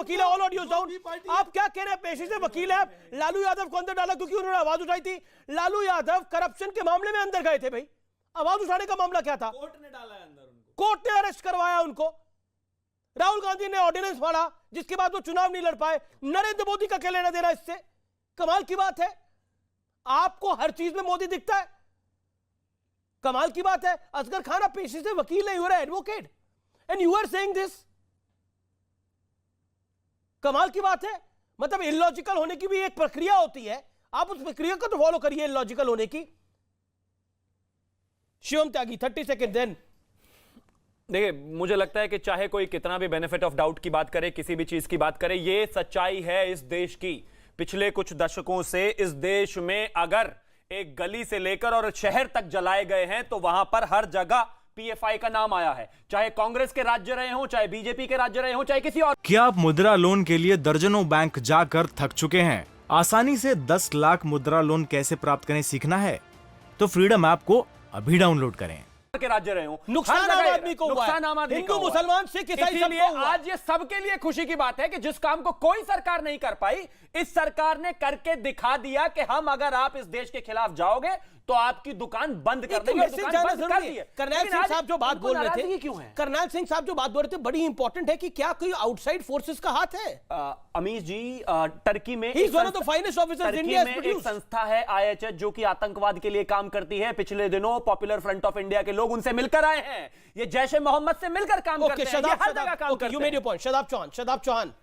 वकील है, all audio down. आप क्या कह रहे हैं, पेशे से वकील है आप। लालू यादव को अंदर डाला क्योंकि उन्होंने आवाज उठाई थी। लालू यादव करप्शन के मामले में अंदर गए थे भाई, आवाज उठाने का मामला क्या था? कोर्ट ने डाला है अंदर उनको, कोर्ट ने अरेस्ट करवाया उनको। राहुल गांधी ने ऑर्डिनेंस फाड़ा, जिसके बाद वो चुनाव नहीं लड़ पाए। नरेंद्र मोदी का क्या लेना देना इससे? कमाल की बात है, आपको हर चीज में मोदी दिखता है, कमाल की बात है। असगर खान आप पेशे से वकील है, you are advocate and you are saying this, कमाल की बात है। मतलब इलॉजिकल होने की भी एक प्रक्रिया होती है, आप उस प्रक्रिया को तो फॉलो करिए इलॉजिकल होने की। शिवम त्यागी 30 सेकंड देन। देखिए, मुझे लगता है कि चाहे कोई कितना भी बेनिफिट ऑफ डाउट की बात करे, किसी भी चीज की बात करे, ये सच्चाई है इस देश की। पिछले कुछ दशकों से इस देश में अगर एक गली से लेकर और शहर तक जलाए गए हैं तो वहां पर हर जगह पीएफआई का नाम आया है, चाहे कांग्रेस के राज्य रहे हों, चाहे बीजेपी के राज्य रहे हों, चाहे किसी और। क्या आप मुद्रा लोन के लिए दर्जनों बैंक जाकर थक चुके हैं? आसानी से 10 लाख मुद्रा लोन कैसे प्राप्त करें सीखना है तो फ्रीडम ऐप को अभी डाउनलोड करें। के राज्य रहे हों, नुकसान आम आदमी को हुआ है, हिंदू मुसलमान सिख ईसाई सबको हुआ है। आज ये सबके लिए खुशी की बात है कि जिस काम को कोई सरकार नहीं कर पाई, इस सरकार ने करके दिखा दिया कि हम अगर आप इस देश के खिलाफ जाओगे तो आपकी दुकान बंद कर देंगे। दुकान बंद कर दी है। करनैल सिंह साहब जो बात बोल रहे थे, क्यों है? करनैल सिंह साहब जो बात बोल रहे थे बड़ी इंपॉर्टेंट है कि क्या कोई आउटसाइड फोर्सेस का हाथ है? अमीश जी, टर्की में He is one of the finest officers India has एक produced. संस्था है IHH जो कि आतंकवाद के लिए काम करती है। पिछले दिनों पॉपुलर फ्रंट ऑफ इंडिया के लोग उनसे मिलकर आए हैं। ये जैश ए मोहम्मद से मिलकर काम करते हैं, ये हर जगह काम करते हैं। You made your point. Shadab Chauhan.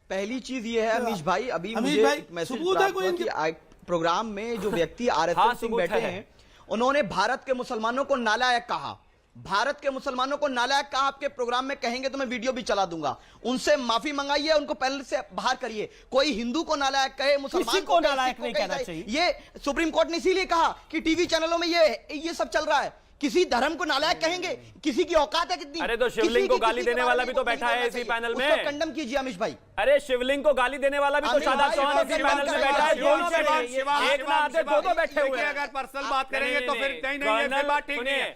पहली चीज ये है अमीश भाई, अभी मुझे एक मैसेज प्राप्त हुआ कि प्रोग्राम में जो व्यक्ति आरएसएस सिंह बैठे हैं, उन्होंने भारत के मुसलमानों को नालायक कहा। भारत के मुसलमानों को नालायक कहा। आपके प्रोग्राम में कहेंगे तो मैं वीडियो भी चला दूंगा। उनसे माफी मंगाइए, उनको पैनल से बाहर करिए। कोई हिंदू को नालायक कहे, मुसलमान को नालायक नहीं कहना चाहिए। ये सुप्रीम कोर्ट ने इसीलिए कहा कि टीवी चैनलों में ये सब चल रहा है। किसी धर्म को नालायक कहेंगे? किसी की औकात है कितनी? अरे तो शिवलिंग को गाली देने वाला भी तो बैठा है इसी पैनल में। उसको कंडम कीजिए अमीश भाई। अरे शिवलिंग को गाली देने वाला भी तो शादाब चौहान इसी पैनल में बैठा है। दोनों एक ना आते दो बैठे हुए हैं। अगर पर्सनल बात करेंगे तो फिर नहीं ये फिर बात ठीक नहीं है।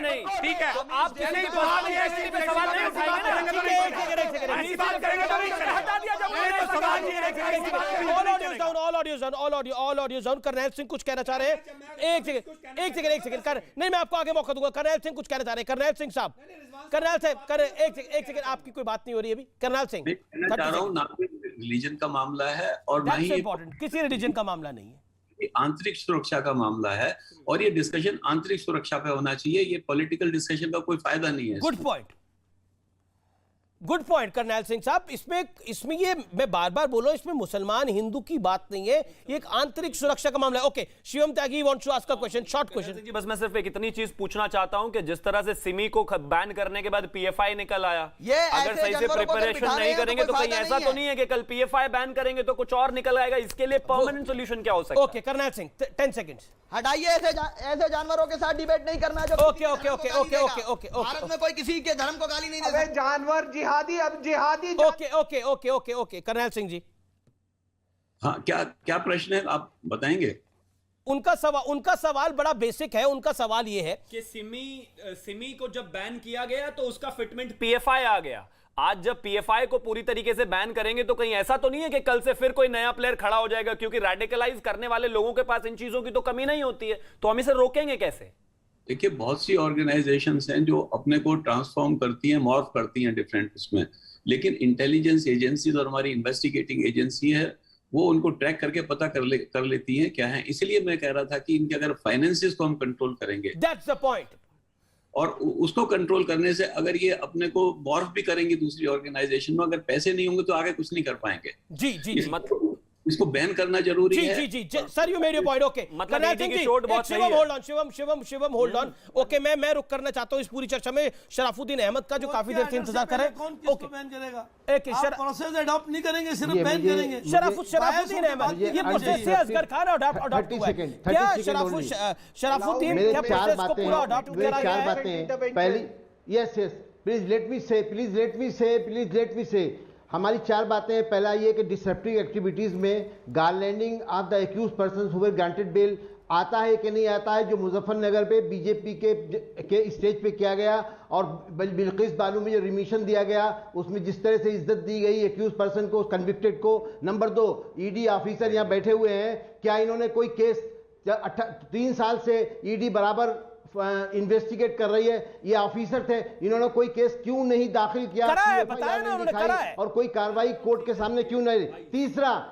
नहीं ठीक है, आप करनैल सिंह कुछ कहना चाह रहे हैं। एक सेकंड नहीं, मैं आपको आगे मौका दूंगा। करनैल सिंह कुछ कहना चाह रहे हैं। करनैल सिंह साहब, एक सेकंड, आपकी कोई बात नहीं हो रही अभी। करनैल सिंह, कहना चाह रहा हूं, ना रिलीजन का मामला है और ना ही किसी रिलीजन का मामला नहीं है, आंतरिक सुरक्षा का मामला है। और ये डिस्कशन आंतरिक सुरक्षा पे होना चाहिए। ये पॉलिटिकल डिस्कशन का कोई फायदा नहीं है। गुड पॉइंट करनैल सिंह साहब। इसमें ये मैं बार बार बोल रहा हूं, इसमें मुसलमान हिंदू की बात नहीं है, ये एक आंतरिक सुरक्षा का मामला है। Okay, Shivam Tyagi wants to ask a question, short question. जी, बस मैं सिर्फ एक इतनी चीज पूछना चाहता हूं कि जिस तरह से सिमी को बैन करने के बाद पीएफआई निकल आया, अगर सही से प्रिपरेशन नहीं करेंगे तो कहीं ऐसा तो नहीं है कि कल पीएफआई बैन करेंगे तो कुछ और निकल आएगा? इसके लिए परमानेंट सोल्यूशन क्या हो सकता है? Okay Karnail Singh, 10 seconds. हटाइए, ऐसे जानवरों के साथ डिबेट नहीं करना जो ओके भारत में कोई किसी के धर्म को गाली नहीं दे सकता। जानवर जिहादी, अब जिहादी। ओके करनैल सिंह जी। हाँ, क्या प्रश्न है, आप बताएंगे? उनका सवाल बड़ा बेसिक है। उनका सवाल ये है कि सिमी को जब बैन किया गया तो उसका फिटमेंट पीएफआई आ गया। आज जब पीएफआई को पूरी तरीके से बैन करेंगे तो कहीं ऐसा तो नहीं है कि कल से फिर कोई नया प्लेयर खड़ा हो जाएगा? क्योंकि रेडिकलाइज करने वाले लोगों के पास इन चीजों की तो कमी नहीं होती है, तो हम इसे रोकेंगे कैसे? देखिए, बहुत सी ऑर्गेनाइजेशंस हैं जो अपने को ट्रांसफॉर्म करती हैं, मॉर्फ करती हैं डिफरेंट उसमें, लेकिन इंटेलिजेंस एजेंसीज और हमारी इन्वेस्टिगेटिंग एजेंसी है, वो उनको ट्रैक करके पता कर लेती हैं क्या है। इसलिए मैं कह रहा था कि इनके अगर फाइनेंसेस को हम कंट्रोल करेंगे, दैट्स द पॉइंट, और उसको कंट्रोल करने से अगर ये अपने को मॉर्फ भी करेंगे दूसरी ऑर्गेनाइजेशन में, अगर पैसे नहीं होंगे तो आगे कुछ नहीं कर पाएंगे। जी इसको बैन करना जरूरी है। जी sir, you made your point. Okay, Shivam hold on. Okay, मैं रुक करना चाहता हूं इस पूरी चर्चा में शराफुद्दीन अहमद का, जो काफी देर से इंतजार कर रहे हैं। कौन किसको बैन करेगा? प्रोसेस अडॉप्ट नहीं करेंगे, सिर्फ बैन करेंगे। शराफुद्दीन अहमद, ये प्रोसेस से असगर खान अडॉप्ट हुआ है क्या? शराफुद्दीन, क्या प्रोसेस को पूरा अडॉप्ट करा गया है? पहली, यस, प्लीज लेट मी से हमारी 4 बातें हैं। पहला ये कि डिसरप्टिव एक्टिविटीज में garlanding of the accused person who were granted bail आता है कि नहीं आता है, जो मुजफ्फरनगर पे बीजेपी के स्टेज पे किया गया और बिल्किस बानू में जो रिमिशन दिया गया उसमें जिस तरह से इज्जत दी गई एक्यूज पर्सन को, कन्विक्टेड को। नंबर 2, ईडी ऑफिसर यहाँ बैठे हुए हैं, क्या इन्होंने कोई केस 3 साल से ईडी बराबर इन्वेस्टिगेट कर रही है, ये ऑफिसर थे, इन्होंने कोई केस क्यों नहीं दाखिल किया, करा है, बताया ना उन्होंने, करा है। और कोई कार्रवाई कोर्ट के सामने क्यों नहीं।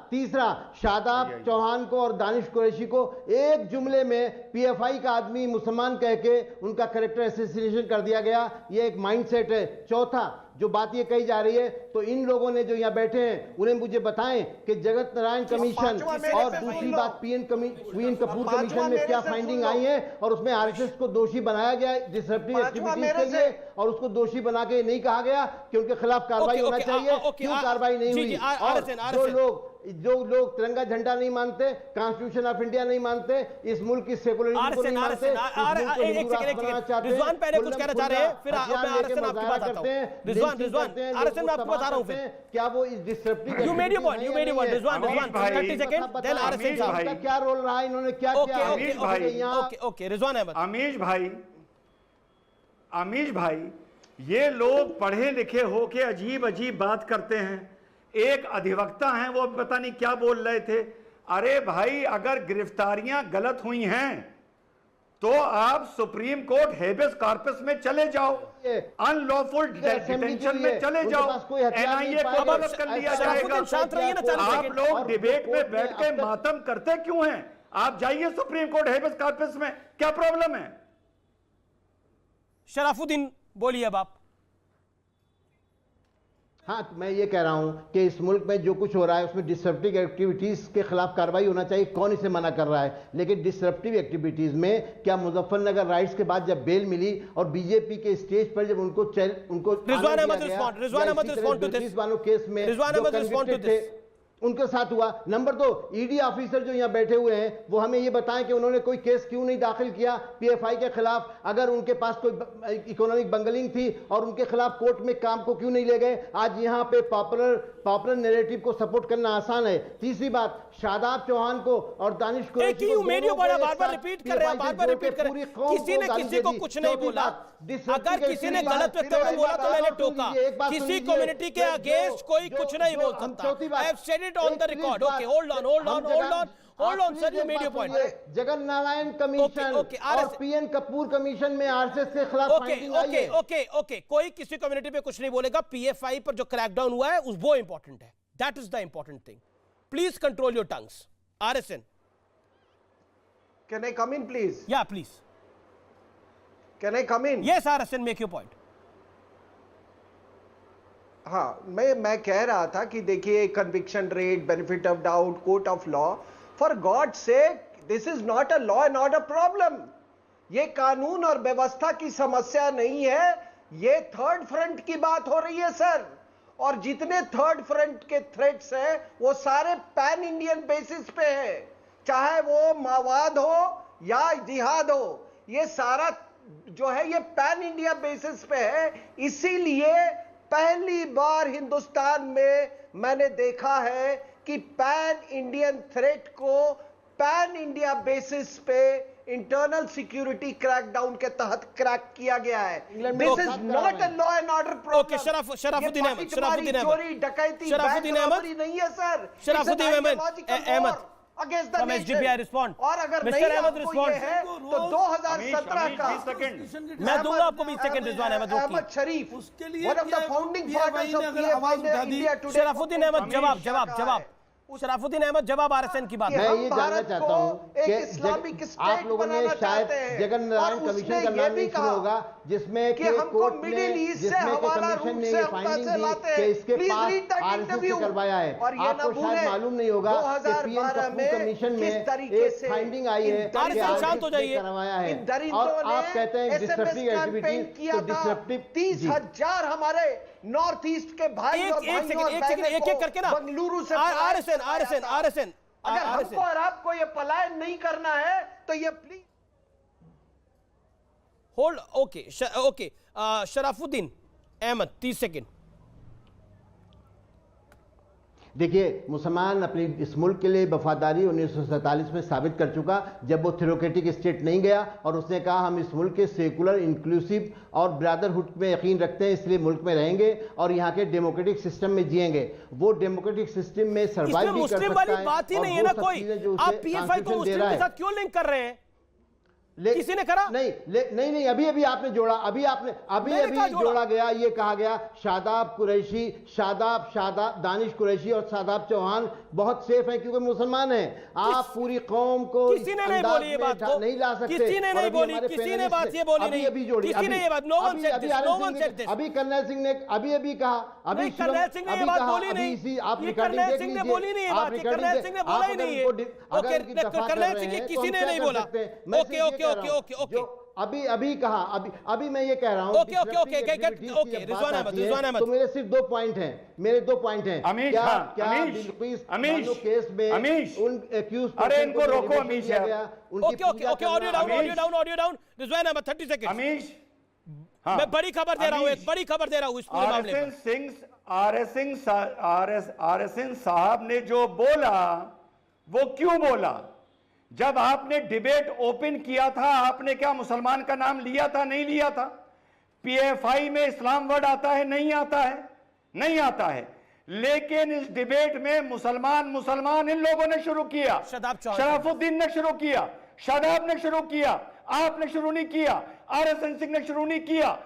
तीसरा शादाब चौहान को और दानिश कुरैशी को एक जुमले में पीएफआई का आदमी मुसलमान कह के उनका कैरेक्टर एसेसिनेशन कर दिया गया, ये एक माइंडसेट है। चौथा जो बात ये कही जा रही है, तो इन लोगों ने जो यहाँ बैठे हैं उन्हें मुझे बताएं कि जगत नारायण कमीशन और दूसरी बात पीएन कपूर कमीशन में क्या फाइंडिंग आई है और उसमें आरएसएस को दोषी बनाया गया डिसरप्टिव एक्टिविटीज के लिए, और उसको दोषी बना के नहीं कहा गया कि उनके खिलाफ कार्रवाई होना चाहिए, क्यों कार्रवाई नहीं हुई। और जो लोग तिरंगा झंडा नहीं मानते, कॉन्स्टिट्यूशन ऑफ इंडिया नहीं मानते, इस मुल्क की सेकुलरिज्म को नहीं मानते, रिजवान पहले कुछ कहना चाह रहे हैं, फिर आरएसएन आपकी बात आता हूं। रिजवान आरएसएन मैं आपको बता रहा हूं, फिर क्या वो इस disruptive you made your point Rizwan 30 second, then RSN साहब का क्या रोल रहा है, इन्होंने क्या किया। ओके रिजवान अहमद। अमीश भाई, ये लोग पढ़े लिखे होके अजीब अजीब बात करते हैं। एक अधिवक्ता हैं, वो पता नहीं क्या बोल रहे थे। अरे भाई, अगर गिरफ्तारियां गलत हुई हैं तो आप सुप्रीम कोर्ट हेबियस कॉर्पस में चले जाओ, अनलॉफुल डिटेंशन में चले जाओ, एनआईए को तलब कर लिया जाएगा। आप लोग डिबेट में बैठ के मातम करते क्यों हैं? आप जाइए सुप्रीम कोर्ट हेबियस कॉर्पस में, क्या प्रॉब्लम है? शराफुद्दीन बोलिए अब आप। हाँ, मैं ये कह रहा हूं कि इस मुल्क में जो कुछ हो रहा है उसमें डिसरप्टिव एक्टिविटीज के खिलाफ कार्रवाई होना चाहिए, कौन इसे मना कर रहा है। लेकिन डिसरप्टिव एक्टिविटीज में क्या मुजफ्फरनगर राइट्स के बाद जब बेल मिली और बीजेपी के स्टेज पर जब उनको Rizwan Ahmed respond to this case में उनके साथ हुआ। नंबर 2, ईडी ऑफिसर जो यहाँ बैठे हुए हैं वो हमें ये बताएं कि उन्होंने कोई केस क्यों नहीं दाखिल किया पीएफआई के खिलाफ, अगर उनके पास कोई इकोनॉमिक बंगलिंग थी, और उनके खिलाफ कोर्ट में काम को क्यों नहीं ले गए। आज यहाँ पे पॉपुलर नैरेटिव को सपोर्ट करना आसान है। तीसरी बात, शादाब चौहान को और दानिश कुरैशी को बार-बार रिपीट कर रहे हैं, किसी ने किसी को कुछ नहीं बोला। अगर किसी ने गलत वक्तव्य बोला तो मैंने टोका, किसी कम्युनिटी के अगेंस्ट कोई कुछ नहीं बोल सकता। I have said it on the record. Okay, hold on sir, you made your point. Jagat Narayan commission और पीएन कपूर कमीशन में आरएसएस के खिलाफ फाइटिंग आई है। ओके, कोई किसी कम्युनिटी पे कुछ नहीं बोलेगा। पीएफआई पर जो क्रैकडाउन हुआ है वो इंपॉर्टेंट है, that is the important thing. Please control your tongues. RSN, can I come in please? या please, can I come in? Yes RSN, make your point. हाँ, मैं कह रहा था कि देखिए, conviction rate, benefit of doubt, court of law, for God sake, this is not a law and order problem. ये कानून और व्यवस्था की समस्या नहीं है, ये थर्ड फ्रंट की बात हो रही है सर। और जितने थर्ड फ्रंट के थ्रेट्स हैं वो सारे पैन इंडियन बेसिस पे है, चाहे वो माओवाद हो या जिहाद हो, ये सारा जो है ये पैन इंडिया बेसिस पे है। इसीलिए पहली बार हिंदुस्तान में मैंने देखा है कि पैन इंडियन थ्रेट को पैन इंडिया बेसिस पे इंटरनल सिक्योरिटी क्रैकडाउन के तहत क्रैक किया गया है। This is not a law and order problem. Okay, Sharafuddin Ahmed चोरी डकैती नहीं है sir. Sharafuddin Ahmed against the SDPI respond. और अगर मिस्टर अहमद रिस्पॉन्ड है तो 2017 का मैं दूंगा आपको 20 second. Rizwan Ahmed Sharif, one of the founding fathers of India Today. Sharafuddin Ahmed जवाब शराफुद्दीन अहमद जवाब आरएसएन की बात। मैं ये जानना चाहता हूं कि आप लोगों ने शायद जगन नारायण कमीशन का नाम नहीं सुना होगा, जिसमें कि कोर्ट ने, जिसमें कमीशन ने ये फाइंडिंग दी कि इसके पास आरएसएस से करवाया है। आपको शायद मालूम नहीं होगा कि पीएन कपूर कमीशन में एक फाइंडिंग आई है कि आरएसएस से करवाया है, और आप कहते हैं डिसरप्टिव एक्टिविटीज। तो डिसरप्टिव 30,000 हमारे नॉर्थ ईस्ट के भाई और एक करके ना बंगलुरु से आरएसएन अगर हमको और आपको ये पलायन नहीं करना है तो ये please hold. Okay, Sharafuddin Ahmed 30 second. देखिए, मुसलमान अपनी इस मुल्क के लिए वफादारी 1947 में साबित कर चुका, जब वो थ्योरेटिक स्टेट नहीं गया और उसने कहा हम इस मुल्क के सेकुलर, इंक्लूसिव और ब्रदरहुड में यकीन रखते हैं, इसलिए मुल्क में रहेंगे और यहाँ के डेमोक्रेटिक सिस्टम में जिएंगे। वो डेमोक्रेटिक सिस्टम में सर्वाइव भी कर सकता है। वाली बात ही नहीं है ना कोई। आप पीएफआई को मुस्लिम के साथ क्यों लिंक कर रहे हैं? किसी ने करा? नहीं, अभी आपने जोड़ा, अभी जोड़ा गया, ये कहा गया शादाब कुरैशी, दानिश कुरैशी और शादाब चौहान बहुत सेफ हैं क्योंकि मुसलमान हैं। आप पूरी कौम को किसी ने नहीं बोली ये बात को, नहीं ला सकते। किसी ने नहीं बोली, किसी ने बात ये बोली नहीं, किसी ने ये बात, no one said this, no one said this. अभी कर्नल सिंह ने अभी कहा, अभी कर्नल सिंह ने ये बात बोली नहीं, ये कर्नल सिंह ने बोली नहीं, ये बात कर्नल सिंह ने बोला ही नहीं है। ओके, कर्नल सिंह किसी ने नहीं बोला। ओके, अभी कहा, अभी मैं ये कह रहा हूं। ओके, रिजवान अहमद, तो मेरे सिर्फ 2 पॉइंट हैं, अमीश, क्या बिल्किस बानो केस में उन एक्यूज, अरे इनको रोको अमीश यार। Okay, audio down, Rizwan Ahmed 30 second. Amish, मैं बड़ी खबर दे रहा हूं, एक बड़ी खबर दे रहा हूं इस पूरे मामले में। RSN साहब ने जो बोला वो क्यों बोला? जब आपने डिबेट ओपन किया था, आपने क्या मुसलमान का नाम लिया था? नहीं लिया था। पीएफआई में इस्लाम वर्ड आता है? नहीं आता है, नहीं आता है। लेकिन इस डिबेट में मुसलमान इन लोगों ने शुरू किया, शराफुद्दीन ने शुरू किया, शादाब ने शुरू किया, आपने शुरू नहीं किया, RSN सिंह ने शुरू नहीं किया,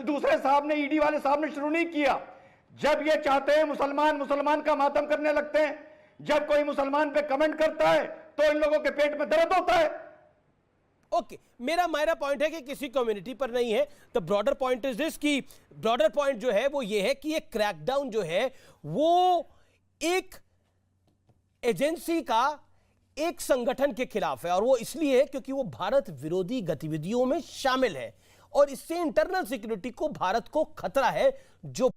दूसरे साहब ने, ईडी वाले साहब ने शुरू नहीं किया। जब ये चाहते हैं मुसलमान का मातम करने लगते हैं। जब कोई मुसलमान पे कमेंट करता है तो इन लोगों के पेट में दर्द होता है। ओके, मेरा पॉइंट है कि किसी कम्युनिटी पर नहीं है। The broader point is this, कि ब्रॉडर पॉइंट जो है वो ये है कि एक क्रैकडाउन जो है वो एक एजेंसी का, एक संगठन के खिलाफ है, और वो इसलिए है क्योंकि वो भारत विरोधी गतिविधियों में शामिल है और इससे इंटरनल सिक्योरिटी को, भारत को खतरा है, जो